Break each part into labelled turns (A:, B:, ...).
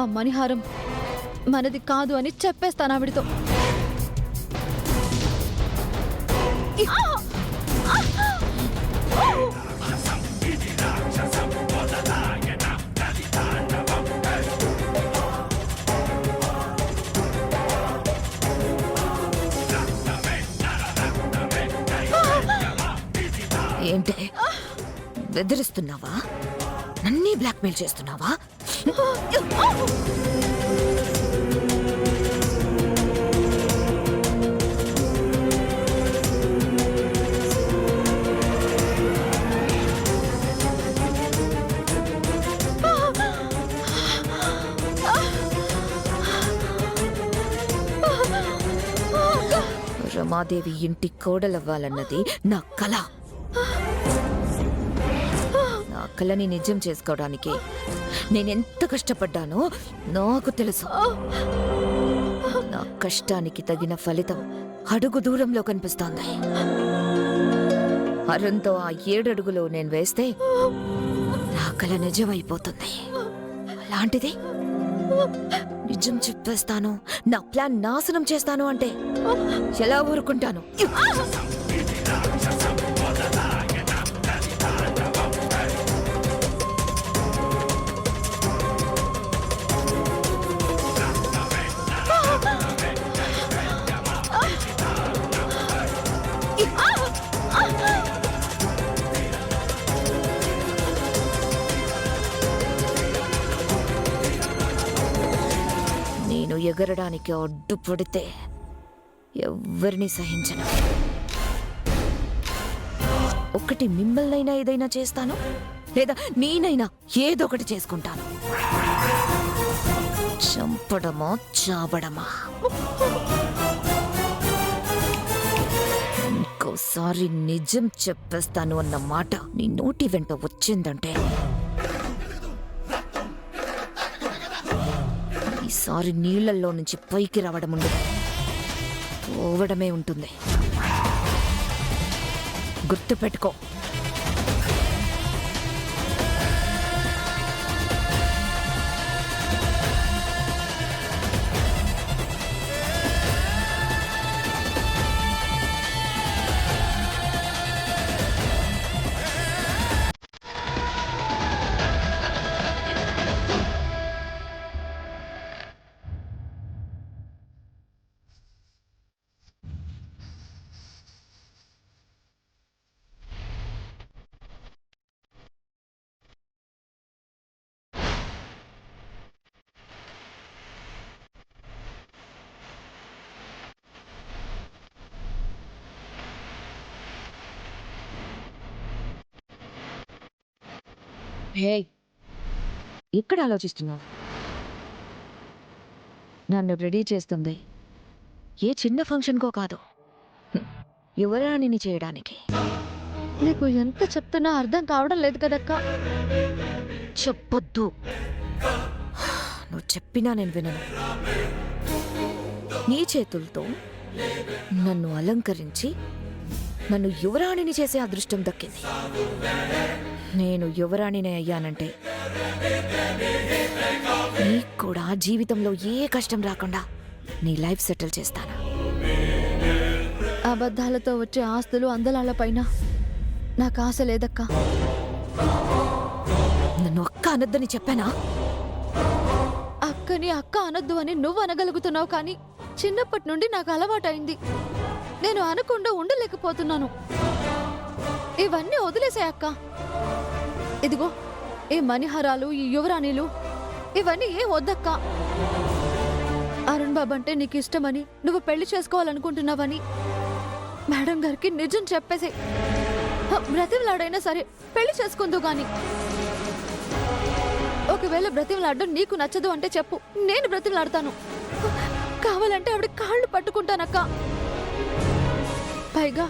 A: ఆ మణిహారం మనది కాదు అని చెప్పేస్తాను ఆవిడితో.
B: ఏంటే బెదిరిస్తున్నావా? నన్నే బ్లాక్మెయిల్ చేస్తున్నావా? రమాదేవి ఇంటి కోడలవ్వాలన్నది నా కల. నా కలని నిజం చేసుకోవడానికి నేనెంత కష్టపడ్డానో నాకు తెలుసు. నా కష్టానికి తగిన ఫలితం అడుగు దూరంలో కనిపిస్తోంది. అరుణ్తో ఆ 7 అడుగులు నేను వేస్తే నా కల నిజమైపోతుంది. అలాంటిది నిజం చెప్పేస్తాను, నా ప్లాన్ నాశనం చేస్తాను అంటే ఎలా ఊరుకుంటాను? నేను ఎగరడానికి అడ్డుపడితే ఎవరిని సహించను. ఒకటి మిమ్మల్నైనా ఏదైనా చేస్తాను, లేదా నేనైనా ఏదో ఒకటి చేసుకుంటాను. చంపడమా చావడమా? ఇంకోసారి నిజం చెప్పేస్తాను అన్న మాట నీ నోటి వెంట వచ్చిందంటే ఈసారి నీళ్లలో నుంచి పైకి రావడం ఉండదు, పోవడమే ఉంటుంది. గుర్తుపెట్టుకో.
C: హే, ఎక్కడ ఆలోచిస్తున్నావు? నన్ను రెడీ చేస్తుంది ఏ చిన్న ఫంక్షన్కో కాదు, యువరాణిని చేయడానికి.
A: నీకు ఎంత చెప్తున్నా అర్థం కావడం లేదు కదక్కా.
B: చెప్పొద్దు. నువ్వు చెప్పినా నేను వినను. నీ చేతులతో నన్ను అలంకరించి నన్ను యువరాణిని చేసే అదృష్టం దక్కింది. నేను యువరాణిని అయ్యానంటే నీకు కూడా జీవితంలో ఏ కష్టం రాకుండా నీ లైఫ్ సెటిల్ చేస్తాను.
A: అబద్ధాలతో వచ్చే ఆస్తులు అందలాల పైన నాకు ఆశ లేదక్కా.
B: నన్ను అక్క అనొద్దని చెప్పానా?
A: అక్కని అక్క అనొద్దు అని నువ్వు అనగలుగుతున్నావు, కానీ చిన్నప్పటి నుండి నాకు అలవాటైంది. నేను అనకుండా ఉండలేకపోతున్నాను. ఇవన్నీ వదిలేసే అక్క. ఇదిగో ఈ మణిహారాలు, ఈ యువరాణిలు, ఇవన్నీ ఏం వద్దక్కా. అరుణ్ బాబు అంటే నీకు ఇష్టమని, నువ్వు పెళ్లి చేసుకోవాలనుకుంటున్నావని మేడం గారికి నిజం చెప్పేసే. బ్రతిమలాడైనా సరే పెళ్లి చేసుకుందు గాని. ఒకవేళ బ్రతిమలాడడం నీకు నచ్చదు అంటే చెప్పు, నేను బ్రతిమలాడతాను. కావాలంటే ఆవిడ కాళ్ళు పట్టుకుంటానక్క. పైగా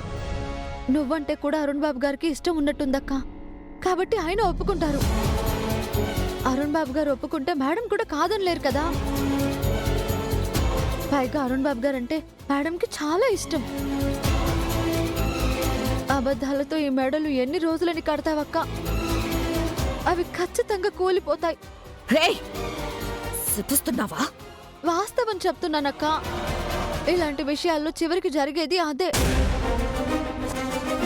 A: నువ్వంటే కూడా అరుణ్ బాబు గారికి ఇష్టం ఉన్నట్టుందక్క, కాబట్టి ఆయన ఒప్పుకుంటారు. అరుణ్ బాబు గారు ఒప్పుకుంటే మేడం కూడా కాదనలేరు కదా. పైగా అరుణ్ బాబు గారు అంటే మేడంకి చాలా ఇష్టం. అబద్ధాలతో ఈ మెడలు ఎన్ని రోజులని కడతావక్క? అవి ఖచ్చితంగా కూలిపోతాయి.
B: శపిస్తున్నావా?
A: వాస్తవం చెప్తున్నానక్క. ఇలాంటి విషయాల్లో చివరికి జరిగేది అదే.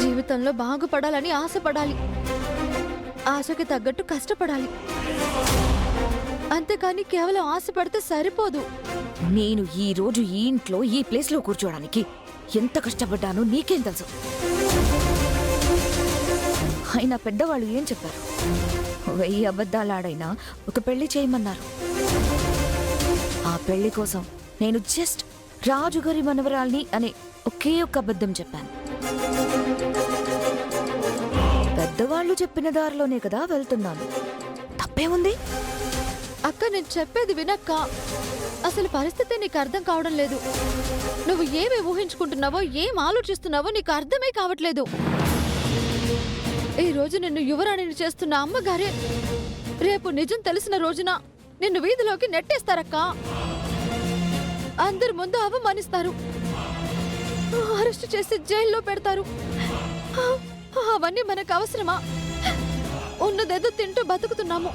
A: జీవితంలో బాగుపడాలని ఆశపడాలి, ఆశకి తగ్గట్టు కష్టపడాలి. అంతేకాని కేవలం ఆశపడితే సరిపోదు.
B: నేను ఈ రోజు ఈ ఇంట్లో ఈ ప్లేస్లో కూర్చోడానికి ఎంత కష్టపడ్డానో నీకేం తెలుసు? అయినా పెద్దవాళ్ళు ఏం చెప్పారు? 1000 అబద్ధాలాడైనా ఒక పెళ్లి చేయమన్నారు. ఆ పెళ్లి కోసం నేను జస్ట్ రాజుగారి మనవరాల్ని అనే ఒకే ఒక్క అబద్ధం చెప్పాను. పెద్దవాళ్ళు చెప్పిన దారిలోనే కదా వెళ్తున్నాను. తప్పే ఉంది?
A: అక్క, నేను చెప్పేది వినక్క. అసలు పరిస్థితి నీకు అర్థం కావడం లేదు. నువ్వు ఏమి ఊహించుకుంటున్నావో, ఏం ఆలోచిస్తున్నావో నీకు అర్థమే కావట్లేదు. ఈ రోజు నిన్ను యువరాణిని చేస్తున్న అమ్మగారే రేపు నిజం తెలిసిన రోజున నిన్ను వీధిలోకి నెట్టేస్తారక్క. అందరి ముందు అవమానిస్తారు, అరెస్ట్ చేసి జైల్లో పెడతారు. అవన్నీ మనకు అవసరమా? ఉన్నదేదో తింటూ బతుకుతున్నాము.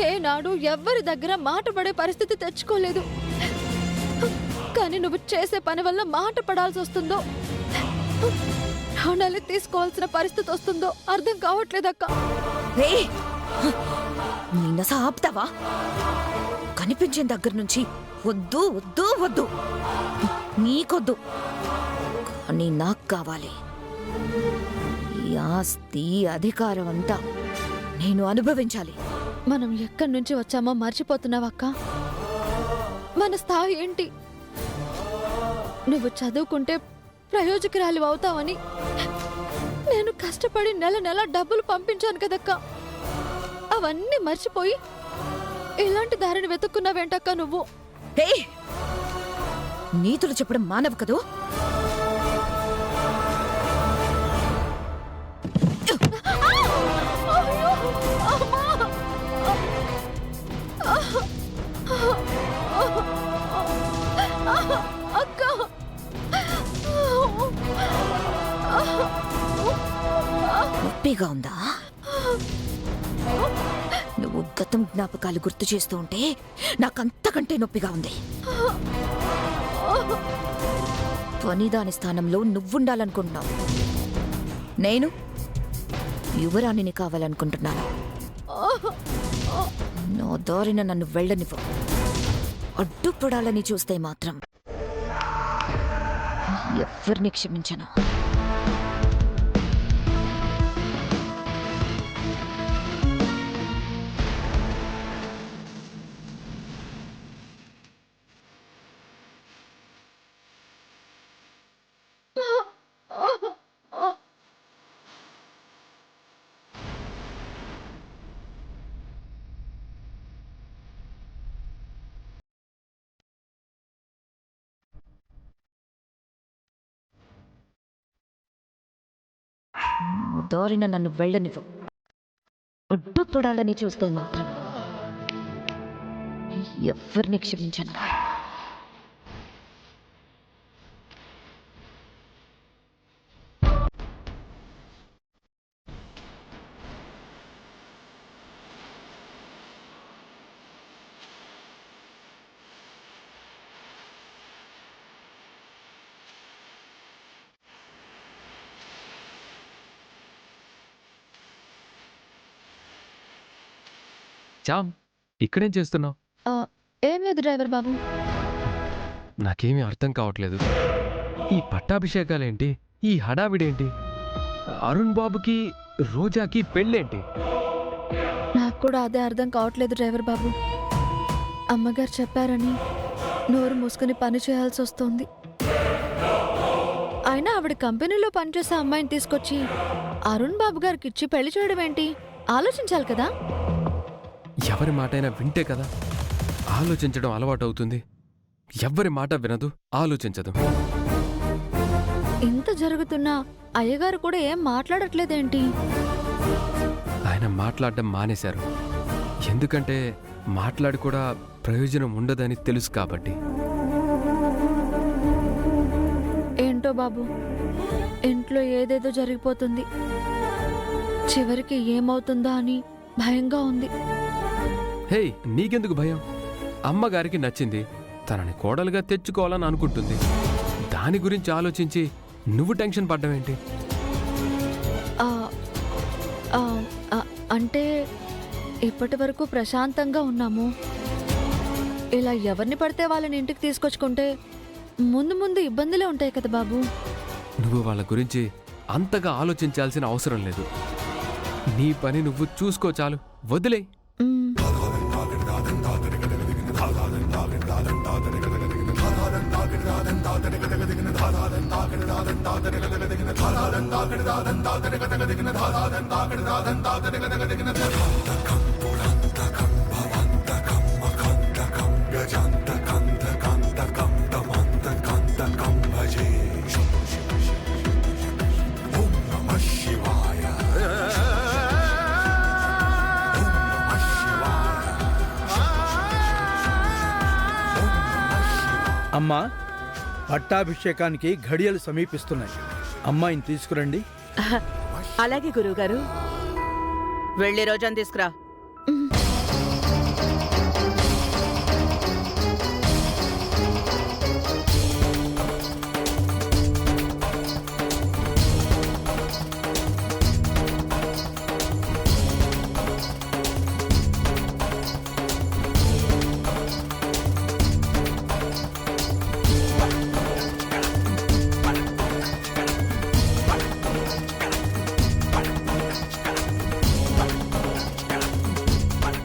A: ఏనాడు ఎవ్వరి దగ్గర మాట పడే పరిస్థితి తెచ్చుకోలేదు. కానీ నువ్వు చేసే పని వల్ల మాట పడాల్సి వస్తుందో, ప్రాణాలు తీసుకోవాల్సిన పరిస్థితి వస్తుందో అర్థం కావట్లేదక్క.
B: నిన్న ఆపుతావా? కనిపించిన దగ్గర నుంచి వద్దు వద్దు వద్దు, నీకొద్దు, కానీ నాకు కావాలి. ఈ ఆస్తి అధికారం అంతా నేను అనుభవించాలి.
A: మనం ఎక్కడి నుంచి వచ్చామో మర్చిపోతున్నావక్క. మన స్థాయి ఏంటి? నువ్వు చదువుకుంటే ప్రయోజకురాలు అవుతావని నేను కష్టపడి నెల నెల డబ్బులు పంపించాను కదక్క. అవన్నీ మర్చిపోయి ఇలాంటి దారిని వెతుక్కున్నావేంటక్క నువ్వు?
B: నీతులు చెప్పడం మానవు కదూ?
A: అక్క,
B: నొప్పిగా ఉందా? నువ్వు గతం జ్ఞాపకాలు గుర్తు చేస్తూ ఉంటే నాకంతకంటే నొప్పిగా ఉంది. పనిదాని స్థానంలో నువ్వుండాలనుకుంటున్నావు. నేను యువరాణిని కావాలనుకుంటున్నాను. నా దారిన నన్ను వెళ్ళనివ్వు. అడ్డుపడాలని చూస్తే మాత్రం ఎవరిని క్షమించను. దారిన నన్ను వెళ్ళనివ్వు. అడ్డుపడాలని చూస్తే మాత్రం ఎవరిని క్షమించను.
D: చామ్, ఇక్కడేం చేస్తున్నావు?
A: ఏం లేదు డ్రైవర్ బాబు.
D: నాకేమీ అర్థం కావట్లేదు. ఈ పట్టాభిషేకాలేంటి, ఈ హడావిడేంటి, అరుణ్ బాబుకి రోజాకి పెళ్ళేంటి?
A: నాకు కూడా అదే అర్థం కావట్లేదు డ్రైవర్ బాబు. అమ్మగారు చెప్పారని నోరు మూసుకుని పని చేయాల్సి వస్తుంది. అయినా ఆవిడ కంపెనీలో పనిచేసే అమ్మాయిని తీసుకొచ్చి అరుణ్ బాబు గారికి ఇచ్చి పెళ్లి చేయడం ఏంటి? ఆలోచించాలి కదా.
D: ఎవరి మాటైనా వింటే కదా ఆలోచించడం అలవాటు అవుతుంది. ఎవ్వరి మాట వినదు, ఆలోచించదు.
A: ఇంత జరుగుతున్నా అయ్యగారు కూడా ఏం మాట్లాడట్లేదేంటి?
D: ఆయన మాట్లాడడం మానేశారు. ఎందుకంటే మాట్లాడి కూడా ప్రయోజనం ఉండదని తెలుసు కాబట్టి.
A: ఏంటో బాబు, ఇంట్లో ఏదేదో జరిగిపోతుంది. చివరికి ఏమవుతుందా అని భయంగా ఉంది.
D: హే, నీకెందుకు భయం? అమ్మగారికి నచ్చింది, తనని కోడలుగా తెచ్చుకోవాలని అనుకుంటుంది. దాని గురించి ఆలోచించి నువ్వు టెన్షన్ పడ్డావేంటి?
A: ఆ, ఆ, ఆ, అంటే ఇప్పటి వరకు ప్రశాంతంగా ఉన్నాము. ఇలా ఎవరిని పడితే వాళ్ళని ఇంటికి తీసుకొచ్చుకుంటే ముందు ముందు ఇబ్బందులే ఉంటాయి కదా బాబు.
D: నువ్వు వాళ్ళ గురించి అంతగా ఆలోచించాల్సిన అవసరం లేదు. నీ పని నువ్వు చూసుకో చాలు, వదిలే.
A: మ్,
E: అమ్మా, పట్టాభిషేకానికి ఘడియలు సమీపిస్తున్నాయి. అమ్మాయిని తీసుకురండి.
F: అలాగే గురువుగారు. వెళ్ళి రోజాను తీసుకురా.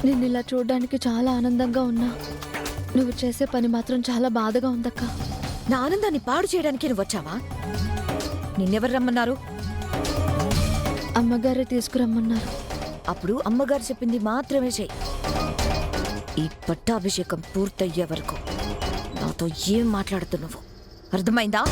A: నిన్ను ఇలా చూడడానికి చాలా ఆనందంగా ఉన్నా. నువ్వు చేసే పని మాత్రం చాలా బాధగా ఉందక్క.
B: నా ఆనందాన్ని పాడు చేయడానికి నువ్వు వచ్చావా? నిన్నెవరు రమ్మన్నారు?
A: అమ్మగారే తీసుకురమ్మన్నారు.
B: అప్పుడు అమ్మగారు చెప్పింది మాత్రమే చెయ్యి. ఈ పట్టాభిషేకం పూర్తయ్యే వరకు నాతో ఏం మాట్లాడుతున్నావు? అర్థమైందా?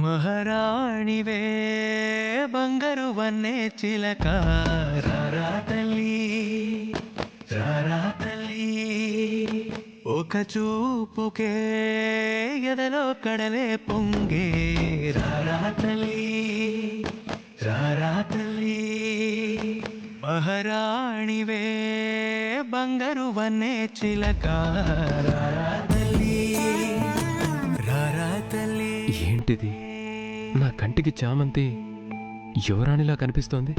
G: మహారాణివే బంగారు వన్నే చిలక రారా తల్లి, రారా తల్లి. ఒక చూపుకే ఎదలో కడలే పొంగే రారా తల్లి, రారా తల్లి. మహారాణివే బంగారు వన్నే చిలక రారా తల్లి, రారా తల్లి.
D: ఏంటిది? నా కంటికి చామంతి యువరాణిలా కనిపిస్తోంది.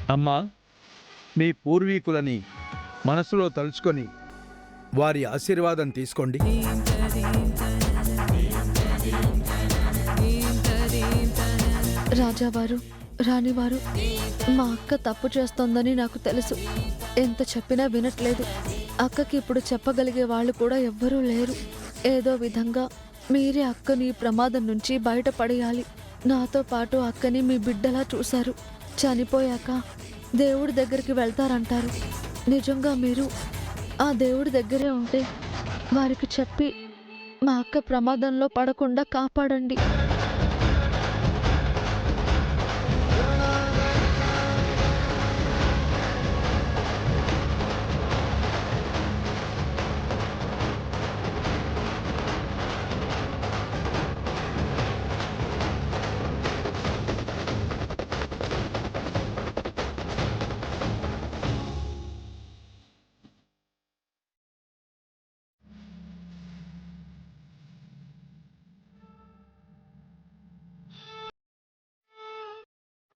E: అమ్మా, మీ పూర్వీకులని మనసులో తలుచుకొని వారి ఆశీర్వాదం తీసుకోండి.
A: రాజావారు, రాణివారు, మా అక్క తప్పు చేస్తోందని నాకు తెలుసు. ఎంత చెప్పినా వినట్లేదు. అక్కకి ఇప్పుడు చెప్పగలిగే వాళ్ళు కూడా ఎవ్వరూ లేరు. ఏదో విధంగా మీరే అక్కని ఈ ప్రమాదం నుంచి బయటపడేయాలి. నాతో పాటు అక్కని మీ బిడ్డలా చూశారు. చనిపోయాక దేవుడి దగ్గరికి వెళ్తారంటారు. నిజంగా మీరు ఆ దేవుడి దగ్గరే ఉంటే వారికి చెప్పి మా అక్క ప్రమాదంలో పడకుండా కాపాడండి.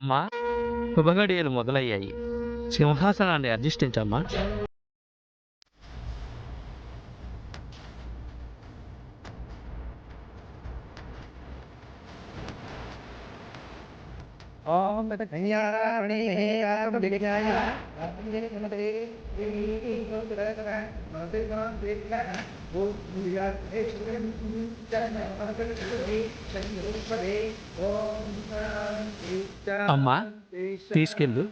H: అమ్మా శుభగడియలు మొదలయ్యాయి. సింహాసనాన్ని అధిష్ఠించమ్మా. అమ్మా తీసుకెళ్ళు.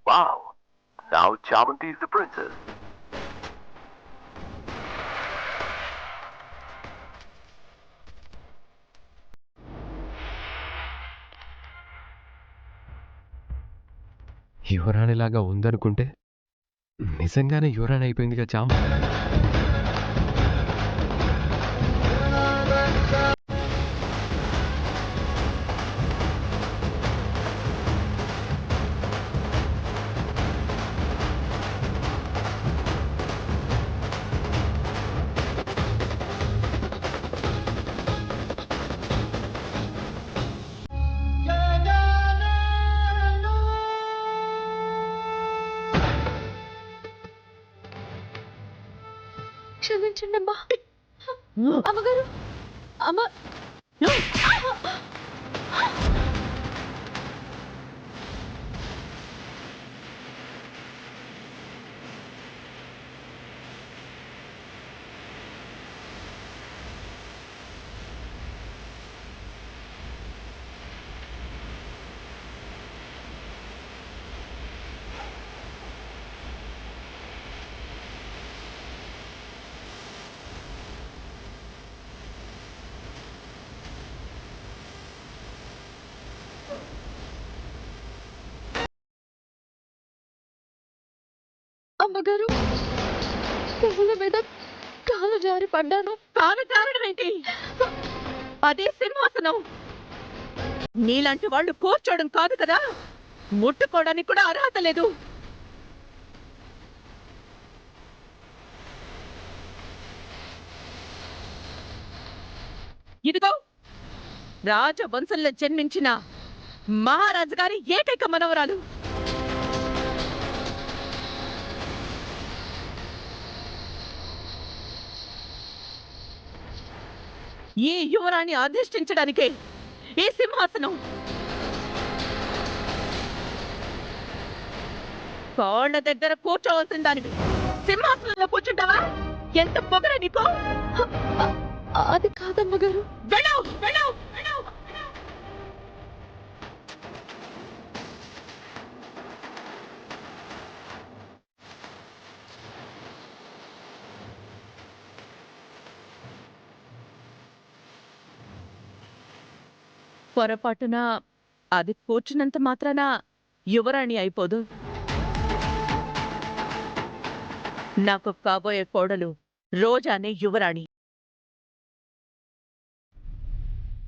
I: Wow, now Chavanti is the princess.
D: యువరాణిలాగా ఉందనుకుంటే నిజంగానే యువరాణి అయిపోయిందిగా చామ.
A: క్షమించండి అమ్మా. అమ్మగారు, అమ్మ. అమ్మగారు, పువ్వుల మీద కాలు జారి పడ్డాను.
F: కాలు జారడం ఏంటి? అదే సింహాసనం. నీలాంటి వాళ్ళు కూర్చోవడం కాదు కదా, ముట్టుకోవడానికి కూడా అర్హత లేదు. ఇదిగో రాజవంశంలో జన్మించిన మహారాజు గారి ఏకైక మనవరాలు. ఈ యువరాణి అధిష్ఠించడానికే ఈ సింహాసనం. కోళ్ళ దగ్గర కూర్చోవలసిన దానివి సింహాసనంలో కూర్చుంటావా? ఎంత పొగర నీకు?
A: అది కాదమ్మగారు.
F: వెళ్ళావు వెళ్ళావు వెళ్ళావు. పొరపాటున అది కూర్చున్నంత మాత్రాన యువరాణి అయిపోదు. నాకు కాబోయే కోడలు రోజానే యువరాణి.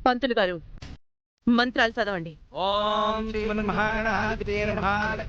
F: పంతులు గారు, మంత్రాలు చదవండి.
G: ఓం శ్రీమన్మహారాజే నమః.